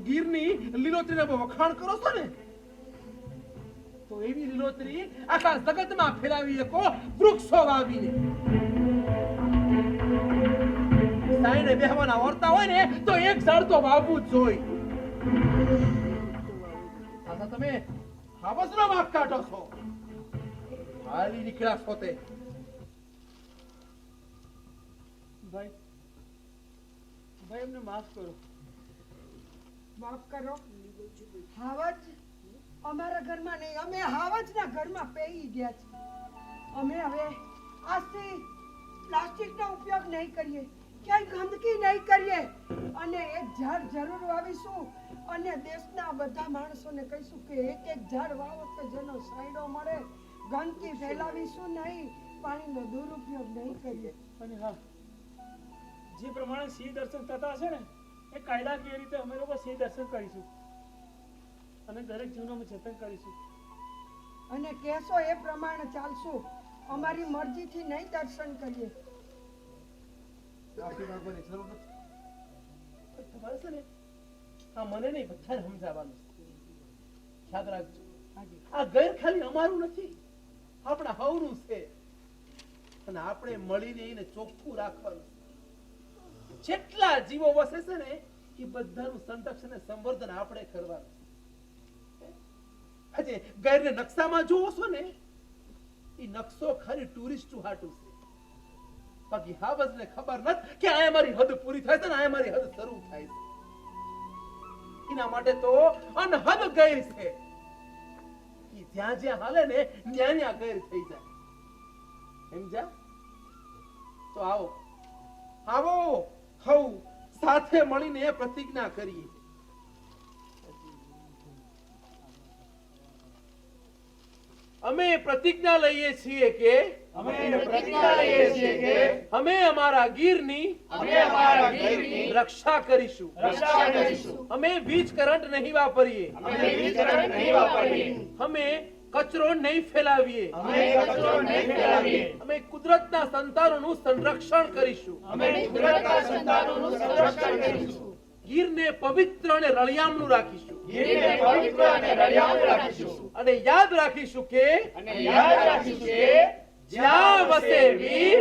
ગીરની લીલોતરીના બહુ વખાણ કરો છો ને તો એવી લીલોતરી આખા જગતમાં ફેલાવી શકો વૃક્ષો વાવીને. સાઈને બેહવાના વર્તા હોય ને તો એક ઝાડ તો વાવવું જ જોઈએ. તમે હાવસનો વાંક કાઢો છો. હાલી નીકળ્યા છો તે. ભાઈ એમને માફ કરો. માફ કરો. હાવજ અમારા ઘરમાં નહીં, અમે હાવજના ઘરમાં પેઈ ગયા છે. અમે હવે આજથી પ્લાસ્ટિકનો ઉપયોગ નહીં કરીએ, ક્યાંય ગંદકી નહીં કરીએ અને એક ઝાડ જરૂર વાવીશું અને દેશના બધા માણસોને કહીશું કે એક ઝાડ વાવો તો જેનો છાંયડો મળે. ગંદકી ફેલાવીશું નહીં, પાણીનો દુરુપયોગ નહીં કરીએ. અને હા, જે પ્રમાણે સિંહ દર્શન થતા હશે ને એ કાયદાકીય રીતે અમે લોકો સિંહ દર્શન કરીશું અને દરેક જીવનું અમે જતન કરીશું. અને કહેશો એ પ્રમાણે ચાલશું. અમારી મરજીથી નહીં દર્શન કરીએ. આશીર્વાદ બોલે છે બરોબર? તમારે છે ને આ મને નહીં બધાને સમજાવવાનું છે. યાદ રાખજો આ ગેર ખાલી અમારું નથી, આપણા હવનું છે અને આપણે મળીને એને ચોખ્ખું રાખવાનું છે. જેટલા જીવો વસે છે ને એ બધાનું સંરક્ષણ અને સંવર્ધન આપણે કરવાનું છે. આજે ગેરને નકશામાં જોવો છો ને એ નકશો ખાલી ટુરિસ્ટ હાટું છે, બાકી હાવજને ખબર નથી કે આ મારી હદ પૂરી થાય છે ને આ મારી હદ શરૂ થાય છે. એના માટે તો અનહદ ગૈર છે, ઈ જ્યાં જ્યાં હાલે ને ત્યાં ત્યાં ગૈર થઈ જાય. સમજ્યા? તો આવો આવો હવ સાથે મળીને પ્રતિજ્ઞા કરીએ. અમે પ્રતિજ્ઞા લઈએ છીએ કે અમે અમારા ગીરની રક્ષા કરીશું. અમે વીજ કરંટ નહીં વાપરીએ. અમે કચરો નહીં ફેલાવીએ. અમે કુદરતના સંતાનોનું સંરક્ષણ કરીશું. ગીરને પવિત્ર અને રળિયામણું રાખીશું. અને યાદ રાખીશું કે જ્યાં વસે વીર